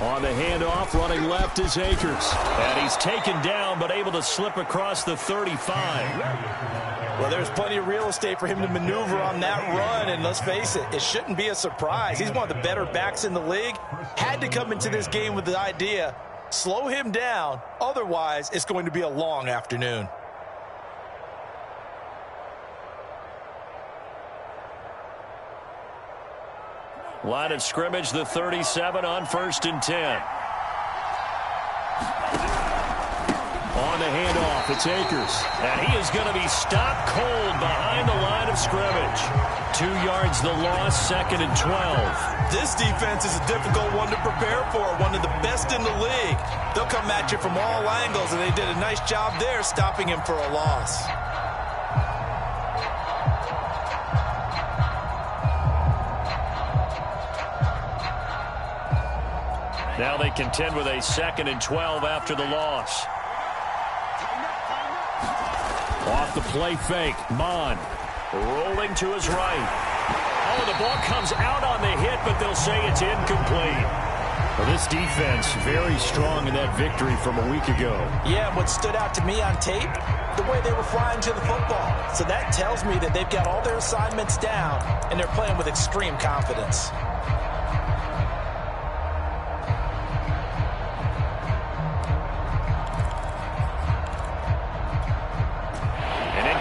On the handoff, running left is Akers. And he's taken down, but able to slip across the 35. Well, there's plenty of real estate for him to maneuver on that run, and let's face it, it shouldn't be a surprise. He's one of the better backs in the league. Had to come into this game with the idea, slow him down, otherwise it's going to be a long afternoon. Line of scrimmage, the 37 on 1st and 10. On the handoff, it's Akers. And he is going to be stopped cold behind the line of scrimmage. 2 yards the loss, 2nd and 12. This defense is a difficult one to prepare for, one of the best in the league. They'll come at you from all angles, and they did a nice job there stopping him for a loss. Now they contend with a 2nd and 12 after the loss. Off the play fake, Mond rolling to his right. Oh, the ball comes out on the hit, but they'll say it's incomplete. Well, this defense very strong in that victory from a week ago. Yeah, what stood out to me on tape, the way they were flying to the football. So that tells me that they've got all their assignments down, and they're playing with extreme confidence.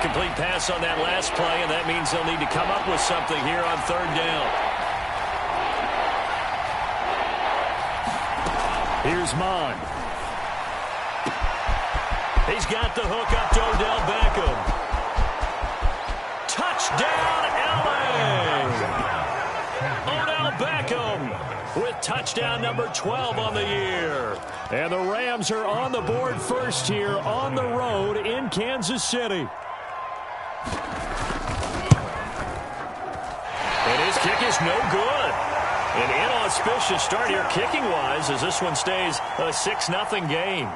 Complete pass on that last play, and that means they'll need to come up with something here on 3rd down. Here's Mond. He's got the hook up to Odell Beckham. Touchdown, LA! Odell Beckham with touchdown number 12 on the year. And the Rams are on the board first here on the road in Kansas City. And his kick is no good. An inauspicious start here kicking-wise as this one stays a 6-0 game.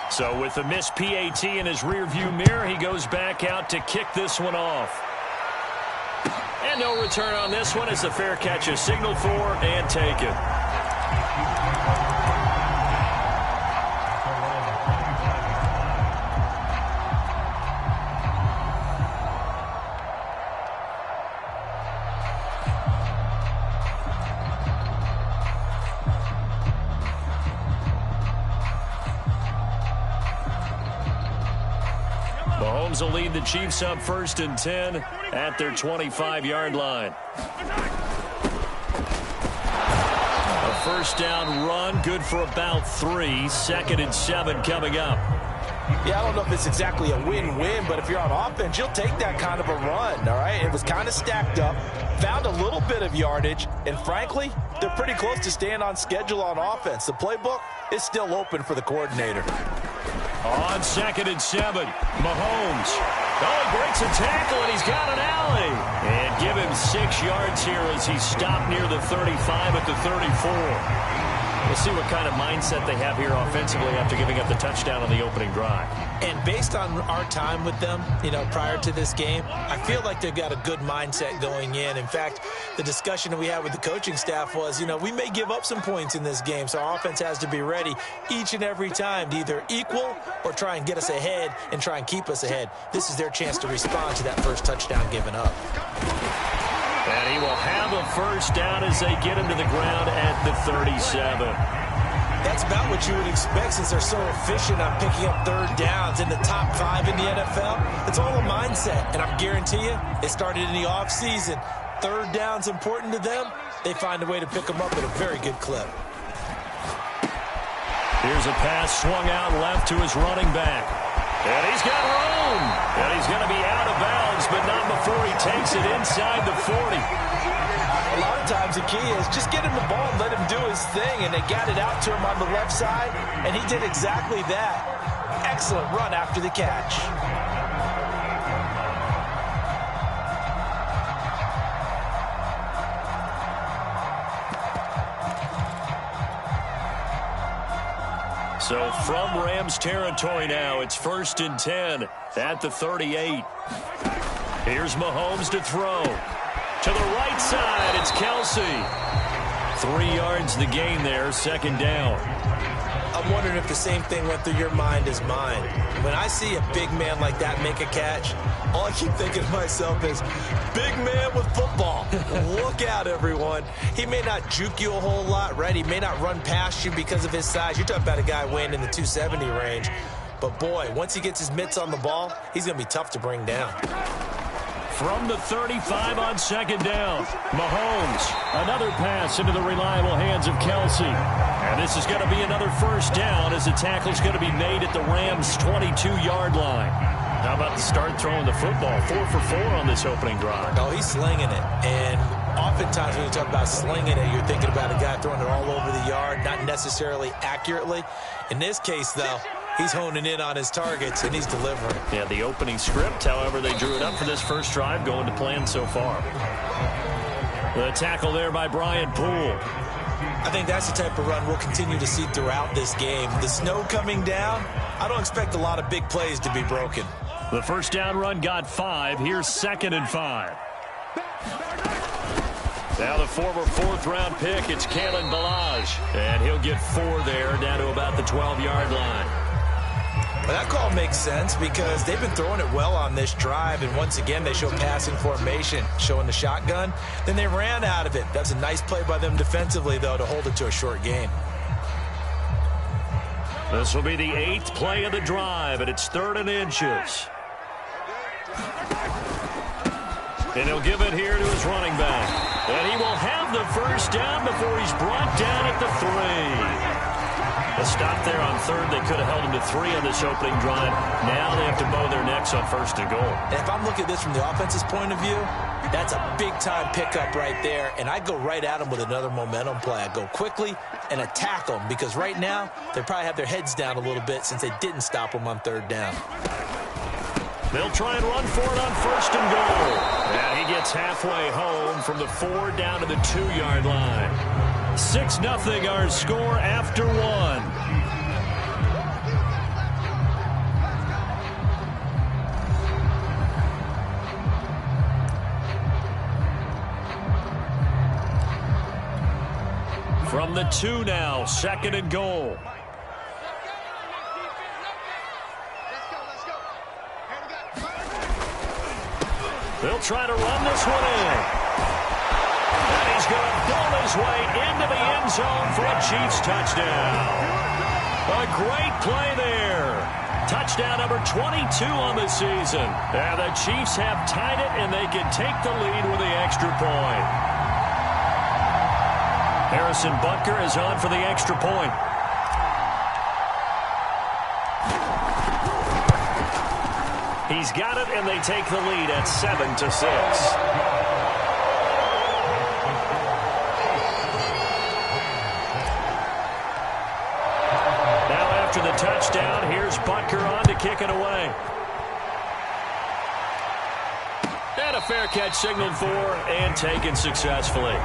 So with the missed PAT in his rearview mirror, he goes back out to kick this one off. And no return on this one as the fair catch is signaled for and taken. Mahomes will lead the Chiefs up 1st and 10 at their 25-yard line. A 1st down run, good for about 3. 2nd and 7 coming up. Yeah, I don't know if it's exactly a win-win, but if you're on offense, you'll take that kind of a run, all right? It was kind of stacked up, found a little bit of yardage, and frankly, they're pretty close to staying on schedule on offense. The playbook is still open for the coordinator. On 2nd and 7, Mahomes. Oh, he breaks a tackle, and he's got an alley. And give him 6 yards here as he's stopped near the 35 at the 34. We'll see what kind of mindset they have here offensively after giving up the touchdown on the opening drive. And based on our time with them, prior to this game, I feel like they've got a good mindset going in. In fact, the discussion that we had with the coaching staff was, we may give up some points in this game, so our offense has to be ready each and every time to either equal or try and get us ahead and try and keep us ahead. This is their chance to respond to that first touchdown given up. And he will have a 1st down as they get him to the ground at the 37. That's about what you would expect since they're so efficient on picking up 3rd downs in the top 5 in the NFL. It's all a mindset, and I guarantee you it started in the offseason. 3rd down's important to them. They find a way to pick them up at a very good clip. Here's a pass swung out left to his running back. And he's got room. And he's going to be out of bounds, but not before he takes it inside the 40. A lot of times the key is just get him the ball and let him do his thing, and they got it out to him on the left side, and he did exactly that. Excellent run after the catch. So from Rams territory now, it's 1st and 10 at the 38. Here's Mahomes to throw. To To the right side, it's Kelsey. 3 yards the gain there, second down. I'm wondering if the same thing went through your mind as mine. When I see a big man like that make a catch, all I keep thinking to myself is, big man with football. Look out, everyone. He may not juke you a whole lot, right? He may not run past you because of his size. You're talking about a guy weighing in the 270 range. But, boy, once he gets his mitts on the ball, he's going to be tough to bring down. From the 35 on second down, Mahomes, another pass into the reliable hands of Kelsey. And this is going to be another first down as the tackle's going to be made at the Rams' 22-yard line. How about the start throwing the football? 4 for 4 on this opening drive. Oh, he's slinging it. And oftentimes when you talk about slinging it, you're thinking about a guy throwing it all over the yard, not necessarily accurately. In this case, though, he's honing in on his targets, and he's delivering. Yeah, the opening script, however, they drew it up for this first drive, going to plan so far. The tackle there by Brian Poole. I think that's the type of run we'll continue to see throughout this game. The snow coming down, I don't expect a lot of big plays to be broken. The first down run got 5. Here's 2nd and 5. Now the former 4th-round pick, it's Kalen Ballage. And he'll get 4 there, down to about the 12-yard line. Well, that call makes sense because they've been throwing it well on this drive, and once again they show passing formation, showing the shotgun. Then they ran out of it. That's a nice play by them defensively, though, to hold it to a short gain. This will be the 8th play of the drive, and it's 3rd and inches. And he'll give it here to his running back. And he will have the first down before he's brought down at the 3. A stop there on 3rd. They could have held him to 3 on this opening drive. Now they have to bow their necks on 1st and goal. And if I'm looking at this from the offense's point of view, that's a big-time pickup right there. And I go right at him with another momentum play. I go quickly and attack them because right now they probably have their heads down a little bit since they didn't stop them on 3rd down. They'll try and run for it on 1st and goal. And he gets halfway home from the 4 down to the 2-yard line. 6-0 our score after 1. From the 2 now, 2nd and goal. They'll try to run this one in. And he's going to pull his way into the end zone for a Chiefs touchdown. A great play there. Touchdown number 22 on the season. And the Chiefs have tied it, and they can take the lead with the extra point. Harrison Butker is on for the extra point. He's got it, and they take the lead at 7-6. After the touchdown, here's Butker on to kick it away. And a fair catch signaled for and taken successfully.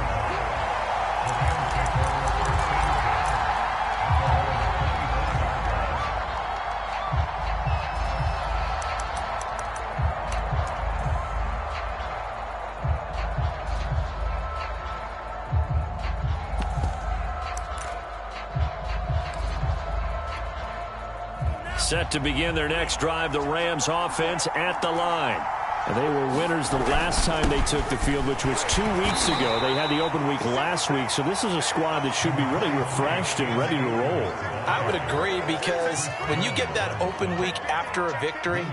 Set to begin their next drive, the Rams offense at the line. And they were winners the last time they took the field, which was 2 weeks ago. They had the open week last week, so this is a squad that should be really refreshed and ready to roll. I would agree because when you get that open week after a victory,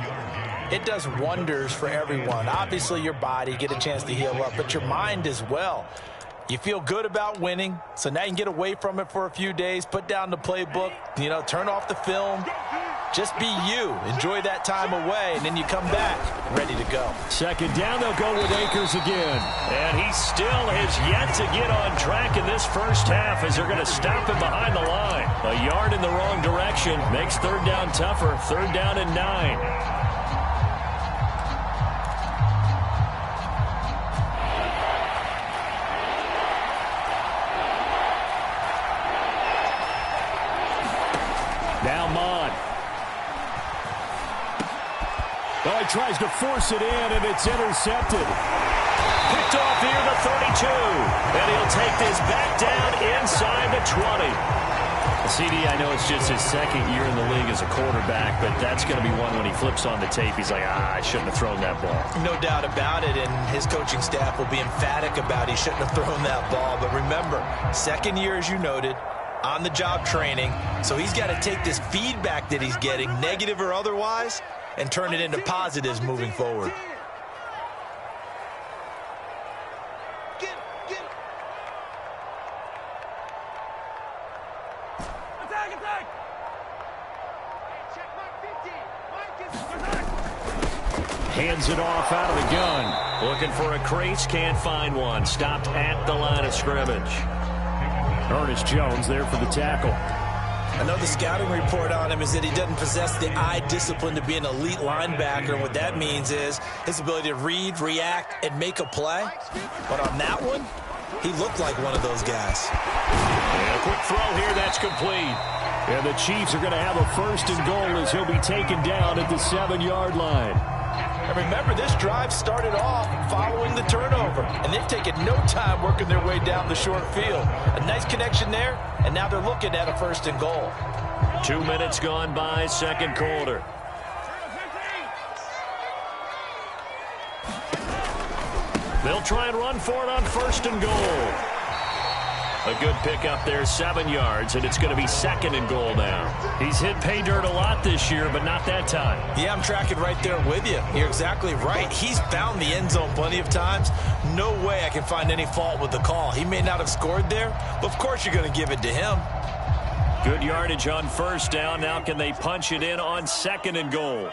it does wonders for everyone. Obviously, your body, get a chance to heal up, but your mind as well. You feel good about winning, so now you can get away from it for a few days, put down the playbook, turn off the film. Just be you. Enjoy that time away, and then you come back ready to go. 2nd down, they'll go with Akers again. And he still has yet to get on track in this first half as they're going to stop him behind the line. A yard in the wrong direction makes 3rd down tougher. 3rd down and 9. Well, he tries to force it in, and it's intercepted. Picked picked off near the 32. And he'll take this back down inside the 20. CD, I know it's just his second year in the league as a quarterback, but that's going to be one when he flips on the tape. He's like, I shouldn't have thrown that ball. No doubt about it, and his coaching staff will be emphatic about he shouldn't have thrown that ball. But remember, second year, as you noted, on-the-job training, so he's got to take this feedback that he's getting, negative or otherwise, and turn it into positives moving forward. Hands it off out of the gun. Looking for a crease, can't find one. Stopped at the line of scrimmage. Ernest Jones there for the tackle. I know the scouting report on him is that he doesn't possess the eye discipline to be an elite linebacker. And what that means is his ability to read, react, and make a play. But on that one, he looked like one of those guys. And a quick throw here, that's complete. And the Chiefs are going to have a 1st and goal as he'll be taken down at the 7-yard line. And remember, this drive started off following the turnover, and they've taken no time working their way down the short field. A nice connection there, and now they're looking at a 1st and goal. 2 minutes gone by, second quarter. They'll try and run for it on 1st and goal. A good pickup there, 7 yards, and it's going to be 2nd and goal now. He's hit pay dirt a lot this year, but not that time. Yeah, I'm tracking right there with you. You're exactly right. He's found the end zone plenty of times. No way I can find any fault with the call. He may not have scored there, but of course you're going to give it to him. Good yardage on 1st down. Now can they punch it in on 2nd and goal?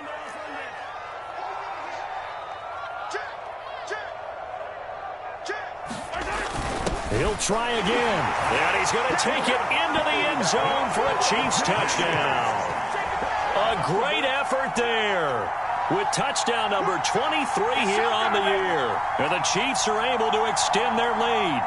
He'll try again. And he's going to take it into the end zone for a Chiefs touchdown. A great effort there with touchdown number 23 here on the year. And the Chiefs are able to extend their lead.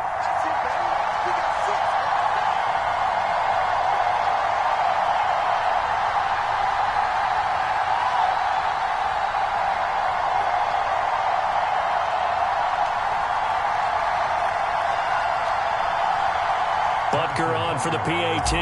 Butker on for the PAT.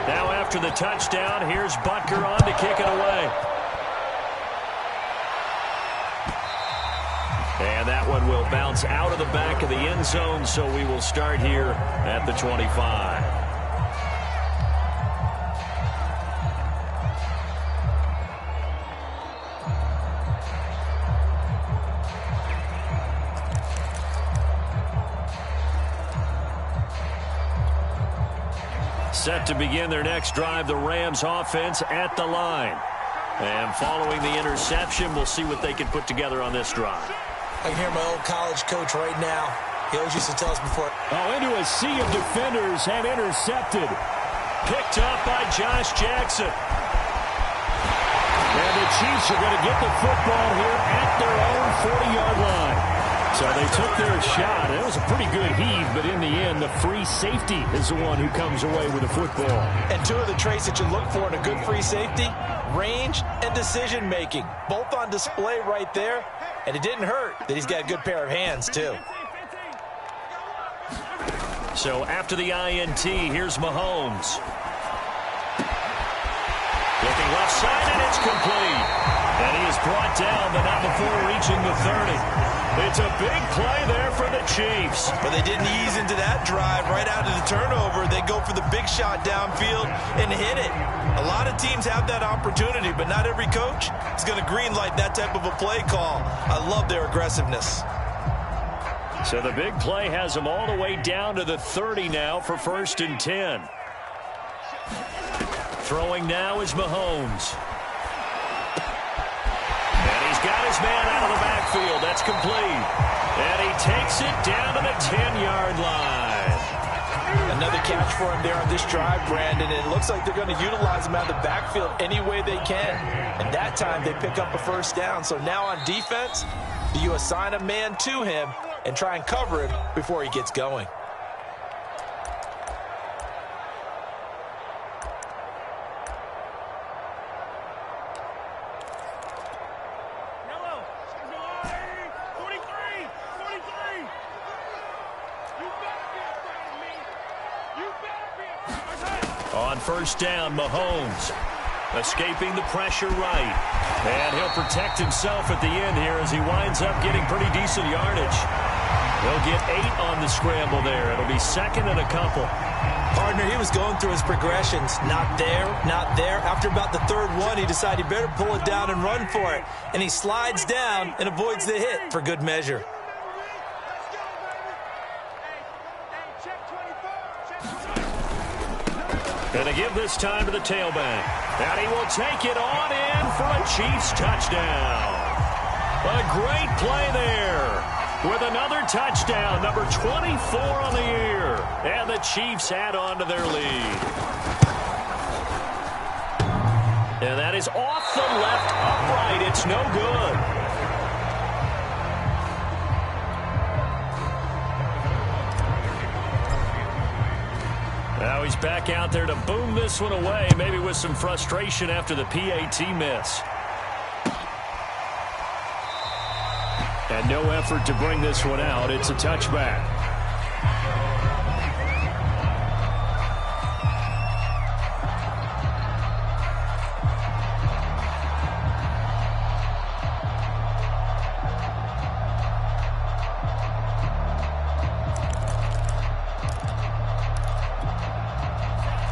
Now after the touchdown, here's Butker on to kick it away. And that one will bounce out of the back of the end zone, so we will start here at the 25. Set to begin their next drive, the Rams offense at the line. And following the interception, we'll see what they can put together on this drive. I can hear my old college coach right now. He always used to tell us before. Oh, into a sea of defenders and intercepted. Picked up by Josh Jackson. And the Chiefs are going to get the football here at their own 40-yard line. So they took their shot. It was a pretty good heave, but in the end, the free safety is the one who comes away with the football. And two of the traits that you look for in a good free safety, range and decision-making. Both on display right there. And it didn't hurt that he's got a good pair of hands, too. So after the INT, here's Mahomes. Looking left side, and it's complete. And he is brought down, but not before reaching the 30. It's a big play there for the Chiefs. But they didn't ease into that drive right out of the turnover. They go for the big shot downfield and hit it. A lot of teams have that opportunity, but not every coach is going to greenlight that type of a play call. I love their aggressiveness. So the big play has them all the way down to the 30 now for 1st and 10. Throwing now is Mahomes. And he's got his man out of the backfield. That's complete. And he takes it down to the 10-yard line. Another catch for him there on this drive, Brandon. And it looks like they're going to utilize him out of the backfield any way they can. And that time they pick up a first down. So now on defense, do you assign a man to him and try and cover him before he gets going? On first down, Mahomes escaping the pressure right. And he'll protect himself at the end here as he winds up getting pretty decent yardage. He'll get 8 on the scramble there. It'll be second and a couple. Partner, he was going through his progressions. Not there, not there. After about the third one, he decided he better pull it down and run for it. And he slides down and avoids the hit for good measure. And they give this time to the tailback. And he will take it on in for a Chiefs touchdown. A great play there with another touchdown, number 24 on the year. And the Chiefs add on to their lead. And that is off the left upright. It's no good. Now he's back out there to boom this one away, maybe with some frustration after the PAT miss. And no effort to bring this one out. It's a touchback.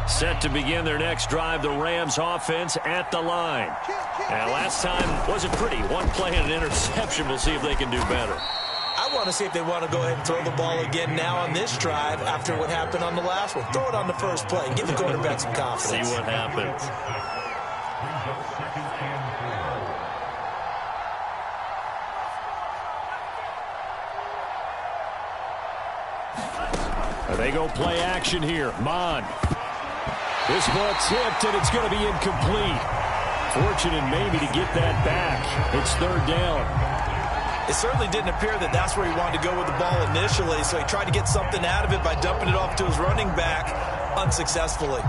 Set to begin their next drive, the Rams offense at the line. And last time wasn't pretty. One play and an interception. We'll see if they can do better. I want to see if they want to go ahead and throw the ball again now on this drive after what happened on the last one. Throw it on the first play. Give the quarterback some confidence. See what happens. They go play action here. Mon. This ball tipped, and it's going to be incomplete. Fortunate maybe to get that back. It's third down. It certainly didn't appear that that's where he wanted to go with the ball initially, so he tried to get something out of it by dumping it off to his running back unsuccessfully.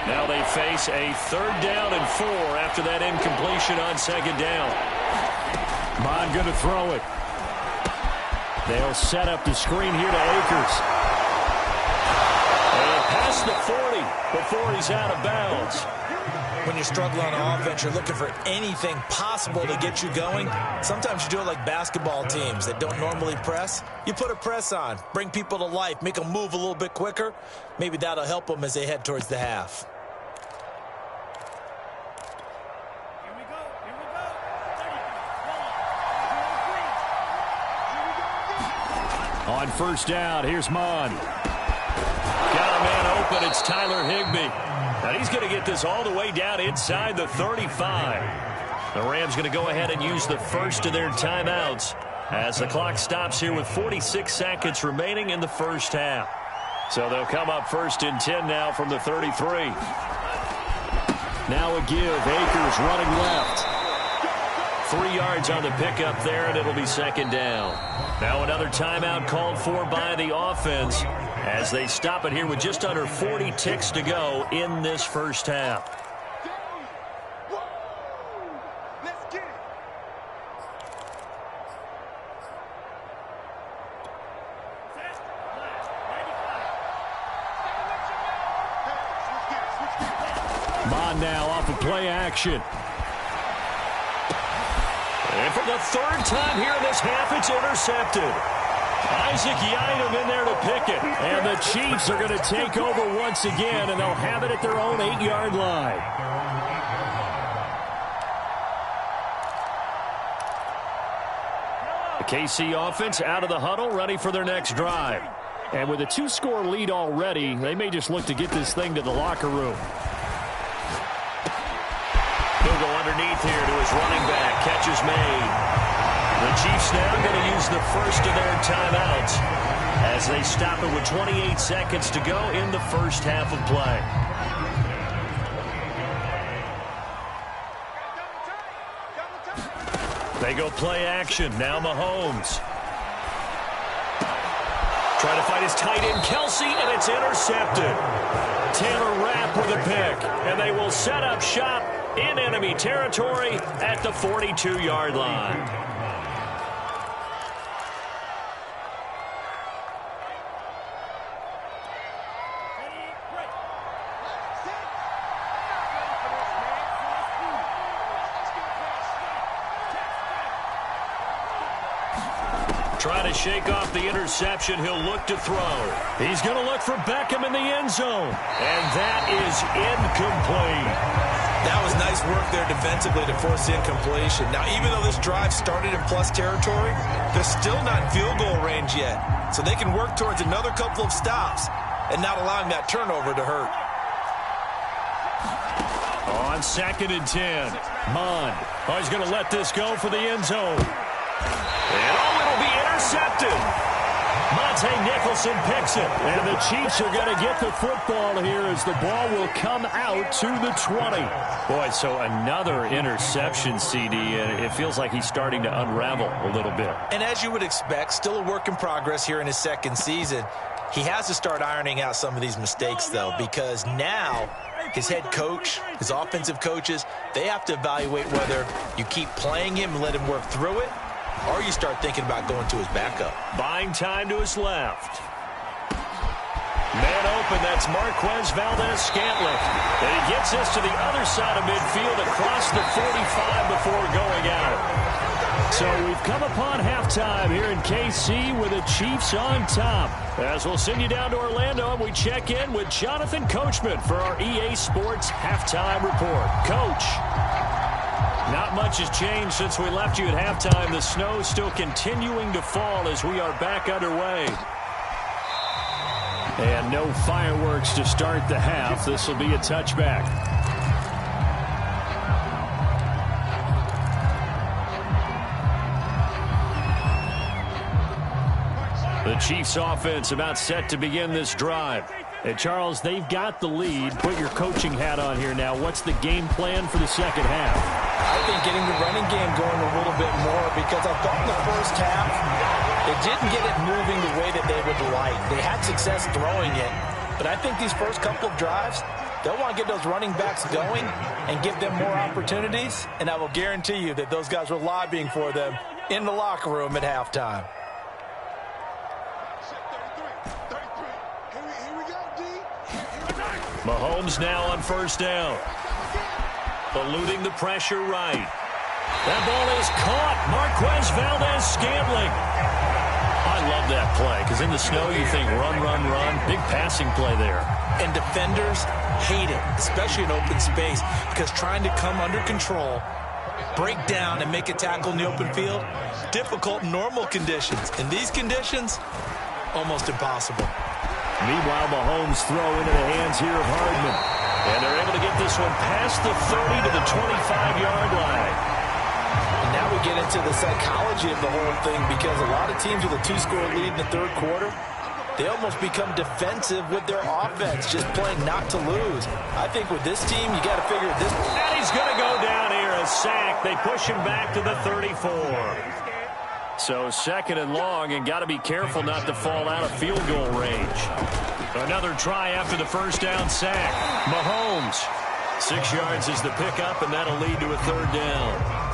Now they face a third down and 4 after that incompletion on second down. Mon going to throw it. They'll set up the screen here to Akers. And past the 40 before he's out of bounds. When you're struggling on offense, you're looking for anything possible to get you going. Sometimes you do it like basketball teams that don't normally press. You put a press on, bring people to life, make them move a little bit quicker. Maybe that'll help them as they head towards the half. On first down, here's Mon. Got a man open, it's Tyler Higbee. And he's going to get this all the way down inside the 35. The Rams going to go ahead and use the first of their timeouts as the clock stops here with 46 seconds remaining in the first half. So they'll come up first and 10 now from the 33. Now a give, Akers running left. 3 yards on the pickup there, and it'll be second down. Now another timeout called for by the offense as they stop it here with just under 40 ticks to go in this first half. Mon now off of play action. And for the third time here in this half, it's intercepted. Isaac Yiadom in there to pick it. And the Chiefs are going to take over once again, and they'll have it at their own 8-yard line. The KC offense out of the huddle, ready for their next drive. And with a 2-score lead already, they may just look to get this thing to the locker room. He'll go underneath underneath here to his running back. Catch is made. The Chiefs now going to use the first of their timeouts as they stop it with 28 seconds to go in the first half of play. They go play action. Now Mahomes. Trying to fight his tight end, Kelsey, and it's intercepted. Taylor Rapp with a pick, and they will set up shop in enemy territory at the 42-yard line. Trying to shake off the interception. He'll look to throw. He's going to look for Beckham in the end zone. And that is incomplete. That was nice work there defensively to force incompletion. Now, even though this drive started in plus territory, they're still not in field goal range yet. So they can work towards another couple of stops and not allowing that turnover to hurt. On 2nd and 10, Mond. Oh, he's going to let this go for the end zone. And it'll be intercepted. Monte Nicholson picks it. And the Chiefs are going to get the football here as the ball will come out to the 20. Boy, so another interception, CD, and it feels like he's starting to unravel a little bit. And as you would expect, still a work in progress here in his second season. He has to start ironing out some of these mistakes, though, because now his head coach, his offensive coaches, they have to evaluate whether you keep playing him and let him work through it, or you start thinking about going to his backup. Buying time to his left. Man open, that's Marquez Valdes-Scantling. And he gets this to the other side of midfield across the 45 before going out. So we've come upon halftime here in KC with the Chiefs on top. As we'll send you down to Orlando, and we check in with Jonathan Coachman for our EA Sports Halftime Report. Coach. Not much has changed since we left you at halftime. The snow still continuing to fall as we are back underway. And no fireworks to start the half. This will be a touchback. The Chiefs offense about set to begin this drive. And Charles, they've got the lead. Put your coaching hat on here now. What's the game plan for the second half? I think getting the running game going a little bit more, because I thought in the first half they didn't get it moving the way that they would like. They had success throwing it, but I think these first couple of drives, they'll want to get those running backs going and give them more opportunities, and I will guarantee you that those guys were lobbying for them in the locker room at halftime. Mahomes now on first down. Eluding the pressure right. That ball is caught. Marquez Valdes-Scantling. I love that play because in the snow you think run, run, run. Big passing play there. And defenders hate it, especially in open space, because trying to come under control, break down, and make a tackle in the open field, difficult in normal conditions. In these conditions, almost impossible. Meanwhile, Mahomes throw into the hands here of Hardman. And they're able to get this one past the 30 to the 25-yard line. And now we get into the psychology of the whole thing, because a lot of teams with a 2-score lead in the third quarter, they almost become defensive with their offense, just playing not to lose. I think with this team, you got to figure this. And he's going to go down here, a sack. They push him back to the 34. So second and long, and got to be careful not to fall out of field goal range. Another try after the first down sack. Mahomes, 6 yards is the pickup, and that'll lead to a third down.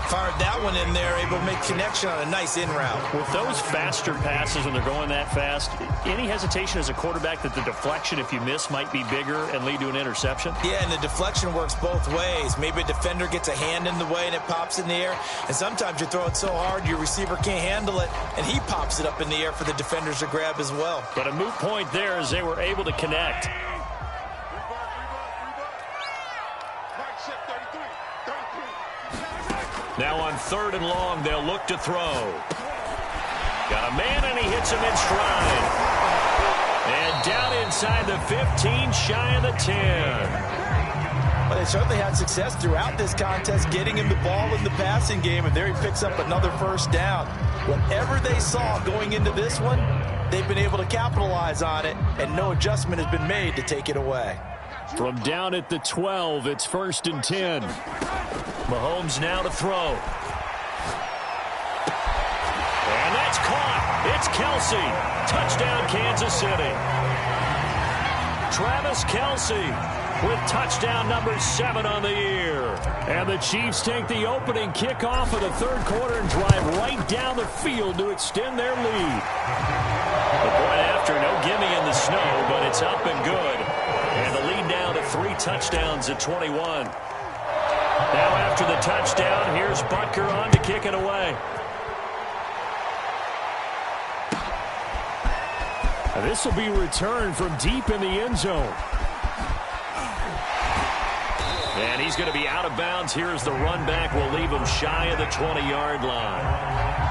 Fired that one in there, able to make connection on a nice in route. With those faster passes when they're going that fast, any hesitation as a quarterback that the deflection, if you miss, might be bigger and lead to an interception? Yeah, and the deflection works both ways. Maybe a defender gets a hand in the way and it pops in the air, and sometimes you throw it so hard your receiver can't handle it, and he pops it up in the air for the defenders to grab as well. But a moot point there as they were able to connect. Now on third and long, they'll look to throw. Got a man, and he hits him in stride. And down inside the 15, shy of the 10. Well, they certainly had success throughout this contest, getting him the ball in the passing game, and there he picks up another first down. Whatever they saw going into this one, they've been able to capitalize on it, and no adjustment has been made to take it away. From down at the 12, it's 1st and 10. Mahomes now to throw. And that's caught. It's Kelce. Touchdown, Kansas City. Travis Kelce with touchdown number 7 on the year. And the Chiefs take the opening kickoff of the third quarter and drive right down the field to extend their lead. The point after, no gimme in the snow, but it's up and good. And the lead now to 3 touchdowns at 21. Now after the touchdown, here's Butker on to kick it away. This will be returned from deep in the end zone. And he's going to be out of bounds. Here's the run back. Will leave him shy of the 20-yard line.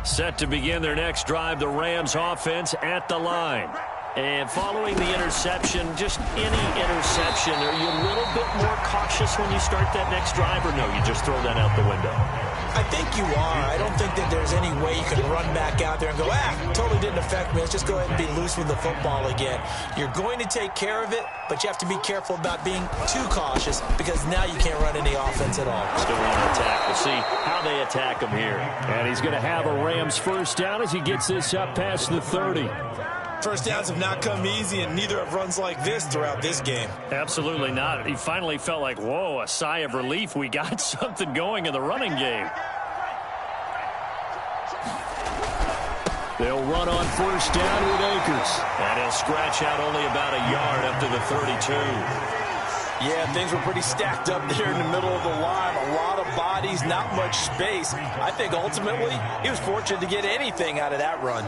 Set to begin their next drive, the Rams offense at the line. And following the interception, just any interception, are you a little bit more cautious when you start that next drive, or no, you just throw that out the window? I think you are. I don't think that there's any way you can run back out there and go, totally didn't affect me. Let's just go ahead and be loose with the football again. You're going to take care of it, but you have to be careful about being too cautious because now you can't run any offense at all. Still want to attack. We'll see how they attack him here. And he's going to have a Rams first down as he gets this up past the 30. First downs have not come easy, and neither have runs like this throughout this game. Absolutely not. He finally felt like, whoa, a sigh of relief. We got something going in the running game. They'll run on first down with Akers. And he'll scratch out only about a yard up to the 32. Yeah, things were pretty stacked up there in the middle of the line. A lot of bodies, not much space. I think ultimately he was fortunate to get anything out of that run.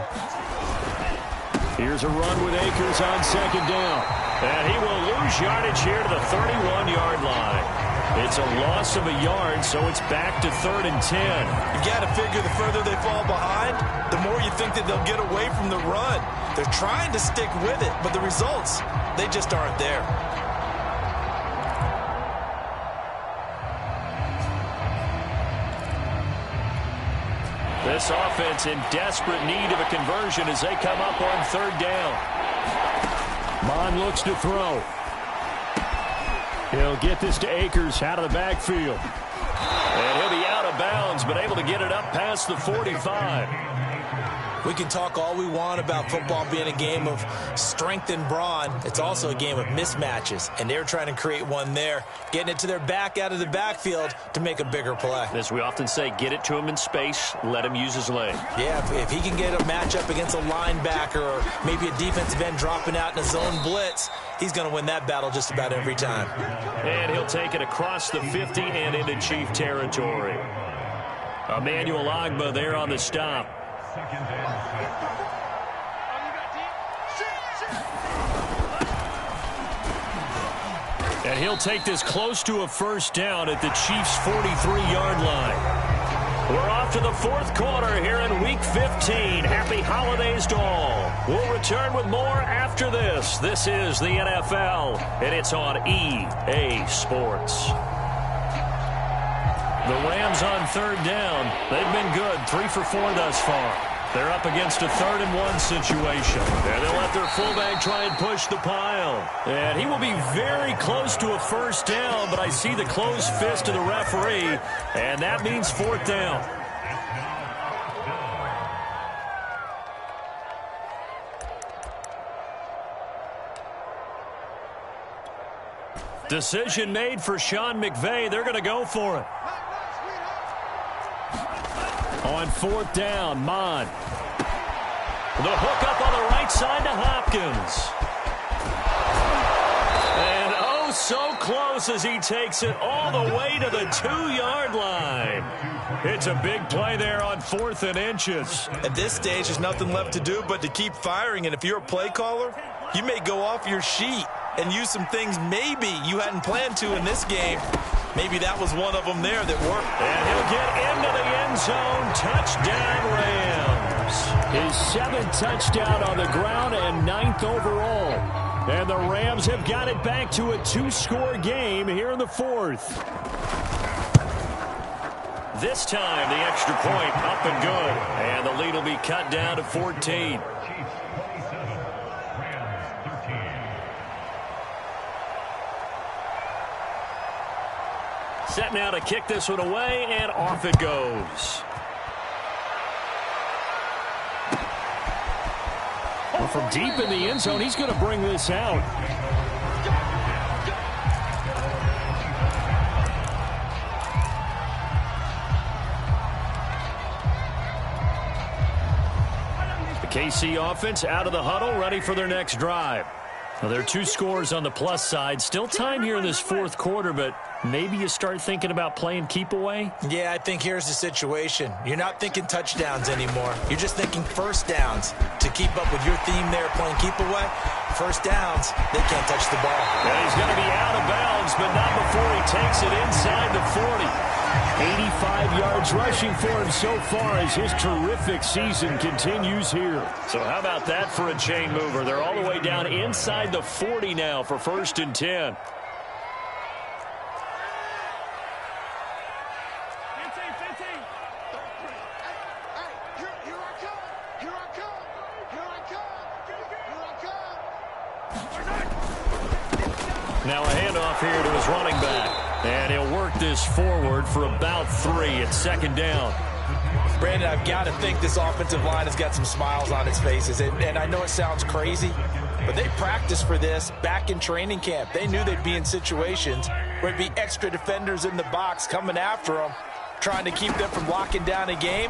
Here's a run with Akers on second down. And he will lose yardage here to the 31-yard line. It's a loss of a yard, so it's back to 3rd and 10. You've got to figure the further they fall behind, the more you think that they'll get away from the run. They're trying to stick with it, but the results, they just aren't there. This offense in desperate need of a conversion as they come up on 3rd down. Mon looks to throw. He'll get this to Akers out of the backfield. And he'll be out of bounds, but able to get it up past the 45. We can talk all we want about football being a game of strength and brawn. It's also a game of mismatches, and they're trying to create one there, getting it to their back out of the backfield to make a bigger play. As we often say, get it to him in space, let him use his leg. Yeah, if he can get a matchup against a linebacker or maybe a defensive end dropping out in a zone blitz, he's going to win that battle just about every time. And he'll take it across the 50 and into Chief territory. Emmanuel Ogbah there on the stop. And he'll take this close to a first down at the Chiefs' 43-yard line. We're off to the 4th quarter here in Week 15. Happy holidays to all. We'll return with more after this. This is the NFL, and it's on EA Sports. The Rams on 3rd down. They've been good, 3 for 4 thus far. They're up against a 3rd and 1 situation. And they'll let their fullback try and push the pile. And he will be very close to a first down, but I see the closed fist of the referee, and that means 4th down. Decision made for Sean McVay. They're going to go for it. On 4th down, Mon. The hook up on the right side to Hopkins. And oh, so close as he takes it all the way to the 2-yard line. It's a big play there on 4th and inches. At this stage, there's nothing left to do but to keep firing. And if you're a play caller, You may go off your sheet and use some things maybe you hadn't planned to in this game. Maybe that was one of them there that worked. And he'll get into the end zone. Touchdown, Rams. His 7th touchdown on the ground and 9th overall. And the Rams have got it back to a 2-score game here in the 4th. This time, the extra point up and good. And the lead will be cut down to 14. Set now to kick this one away, and off it goes. Oh, from deep in the end zone, he's going to bring this out. The KC offense out of the huddle, ready for their next drive. Well, there are 2 scores on the plus side. Still time here in this 4th quarter, but maybe you start thinking about playing keep away? Yeah, I think here's the situation. You're not thinking touchdowns anymore. You're just thinking first downs. To keep up with your theme there, playing keep away, first downs, they can't touch the ball. And he's going to be out of bounds, but not before he takes it inside the 40. 85 yards rushing for him so far as his terrific season continues here. So how about that for a chain mover? They're all the way down inside the 40 now for 1st and 10. Now a handoff here to his running back. And he'll work this forward for about 3. It's 2nd down. Brandon, I've got to think this offensive line has got some smiles on its faces. And I know it sounds crazy, but they practiced for this back in training camp. They knew they'd be in situations where it'd be extra defenders in the box coming after them, trying to keep them from locking down a game.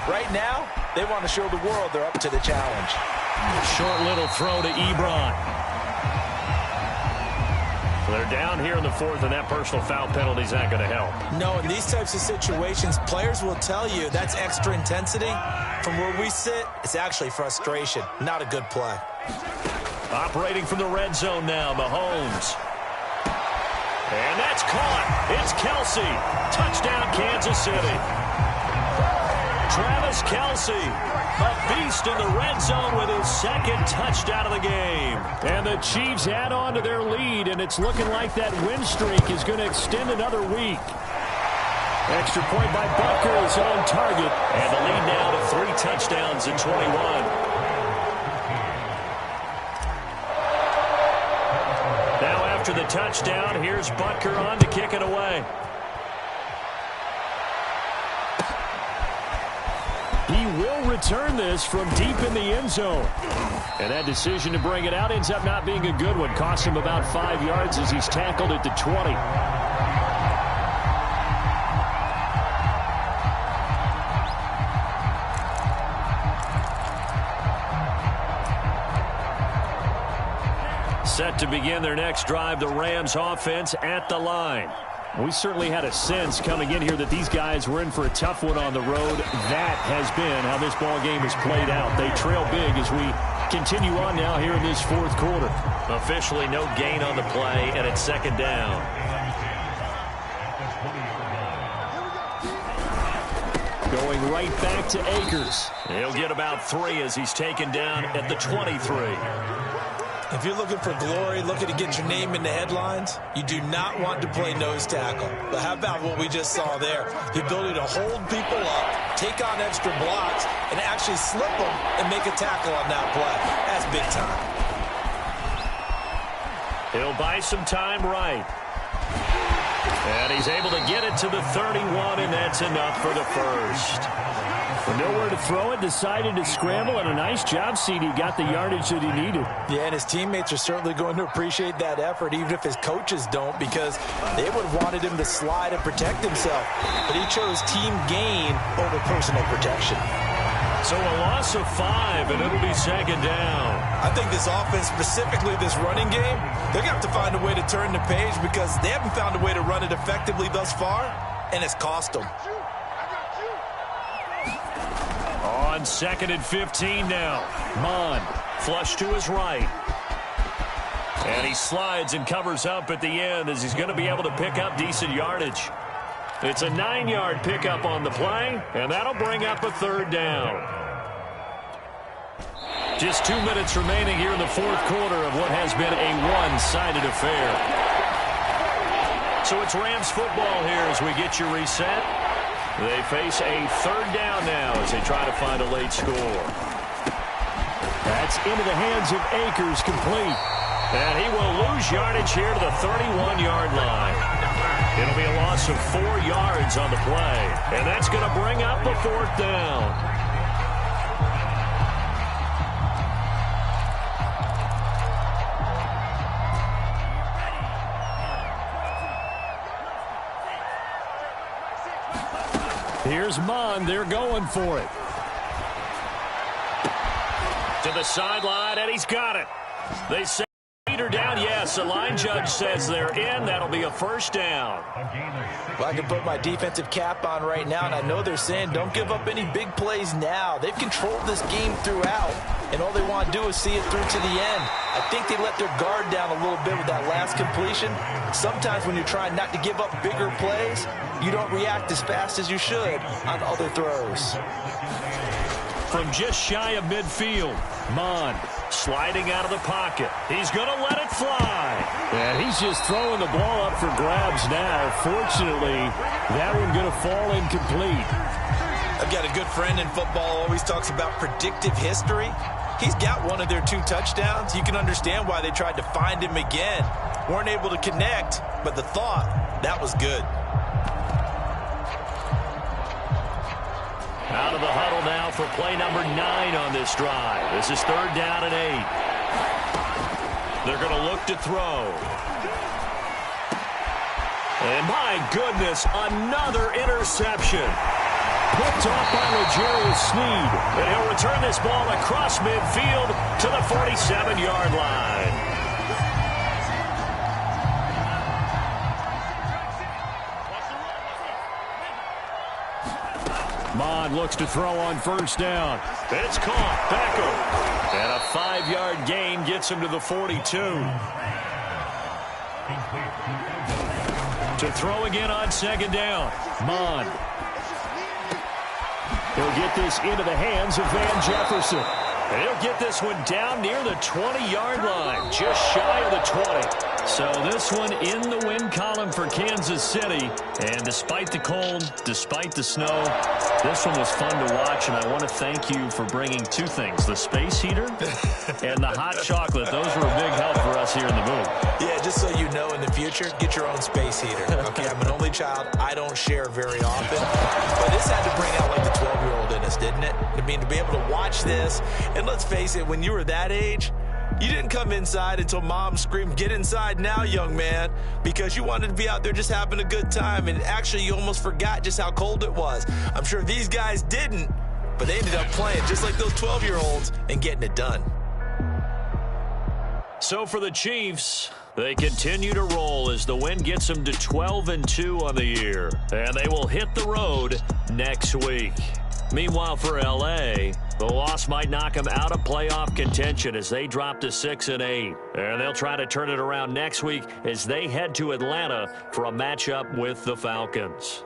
Right now, they want to show the world they're up to the challenge. Short little throw to Ebron. They're down here in the 4th, and that personal foul penalty is not going to help. No, in these types of situations, players will tell you that's extra intensity. From where we sit, it's actually frustration, not a good play. Operating from the red zone now, Mahomes. And that's caught. It's Kelce. Touchdown, Kansas City. Travis Kelce, a beast in the red zone with his 2nd touchdown of the game. And the Chiefs add on to their lead, and it's looking like that win streak is going to extend another week. Extra point by Butker is on target. And the lead now to 3 touchdowns in 21. Now after the touchdown, here's Butker on to kick it away. He will return this from deep in the end zone. And that decision to bring it out ends up not being a good one. Cost him about 5 yards as he's tackled at the 20. Set to begin their next drive, the Rams offense at the line. We certainly had a sense coming in here that these guys were in for a tough one on the road. That has been how this ball game has played out. They trail big as we continue on now here in this 4th quarter. Officially no gain on the play, and it's 2nd down. Going right back to Akers. He'll get about 3 as he's taken down at the 23. If you're looking for glory, looking to get your name in the headlines, you do not want to play nose tackle. But how about what we just saw there? The ability to hold people up, take on extra blocks, and actually slip them and make a tackle on that play. That's big time. He'll buy some time right. And he's able to get it to the 31, and that's enough for the 1st. With nowhere to throw it, decided to scramble, and a nice job, CD. Got the yardage that he needed. Yeah, and his teammates are certainly going to appreciate that effort, even if his coaches don't, because they would have wanted him to slide and protect himself. But he chose team gain over personal protection. So a loss of 5, and it'll be 2nd down. I think this offense, specifically this running game, they're going to have to find a way to turn the page because they haven't found a way to run it effectively thus far, and it's cost them. On 2nd and 15 now. Mond, flush to his right. And he slides and covers up at the end as he's going to be able to pick up decent yardage. It's a 9-yard pickup on the play, and that'll bring up a third down. Just 2 minutes remaining here in the fourth quarter of what has been a one-sided affair. So it's Rams football here as we get you reset. They face a third down now as they try to find a late score. That's into the hands of Akers, complete. And he will lose yardage here to the 31-yard line. It'll be a loss of 4 yards on the play. And that's going to bring up the fourth down. Here's Mond. They're going for it. To the sideline, and he's got it. They say Peter down. Yes, the line judge says they're in. That'll be a first down. Well, I can put my defensive cap on right now, and I know they're saying don't give up any big plays now. They've controlled this game throughout, and all they want to do is see it through to the end. I think they let their guard down a little bit with that last completion. Sometimes when you're trying not to give up bigger plays, you don't react as fast as you should on other throws. From just shy of midfield, Mond sliding out of the pocket. He's going to let it fly. And he's just throwing the ball up for grabs now. Fortunately, that one going to fall incomplete. I've got a good friend in football, always talks about predictive history. He's got one of their 2 touchdowns. You can understand why they tried to find him again. Weren't able to connect, but the thought, that was good. Out of the huddle now for play number 9 on this drive. This is third down and 8. They're going to look to throw. And my goodness, another interception. Picked off by L'Jarius Sneed. And he'll return this ball across midfield to the 47-yard line. Mond looks to throw on first down. It's caught. Beckham. And a 5-yard gain gets him to the 42. To throw again on second down. Mond. He'll get this into the hands of Van Jefferson. And he'll get this one down near the 20-yard line, just shy of the 20. So this one in the win column for Kansas City. And despite the cold, despite the snow, this one was fun to watch. And I want to thank you for bringing 2 things, the space heater and the hot chocolate. Those were a big help for us here in the booth. Yeah, just so you know in the future, get your own space heater. Okay, I'm an only child. I don't share very often. But this had to bring out like the 12-year-old in us, didn't it? I mean, to be able to watch this. And let's face it, when you were that age, you didn't come inside until mom screamed, "Get inside now, young man," because you wanted to be out there just having a good time. And actually, you almost forgot just how cold it was. I'm sure these guys didn't, but they ended up playing just like those 12-year-olds and getting it done. So for the Chiefs, they continue to roll as the win gets them to 12-2 on the year. And they will hit the road next week. Meanwhile, for L.A., the loss might knock them out of playoff contention as they drop to 6-8. And they'll try to turn it around next week as they head to Atlanta for a matchup with the Falcons.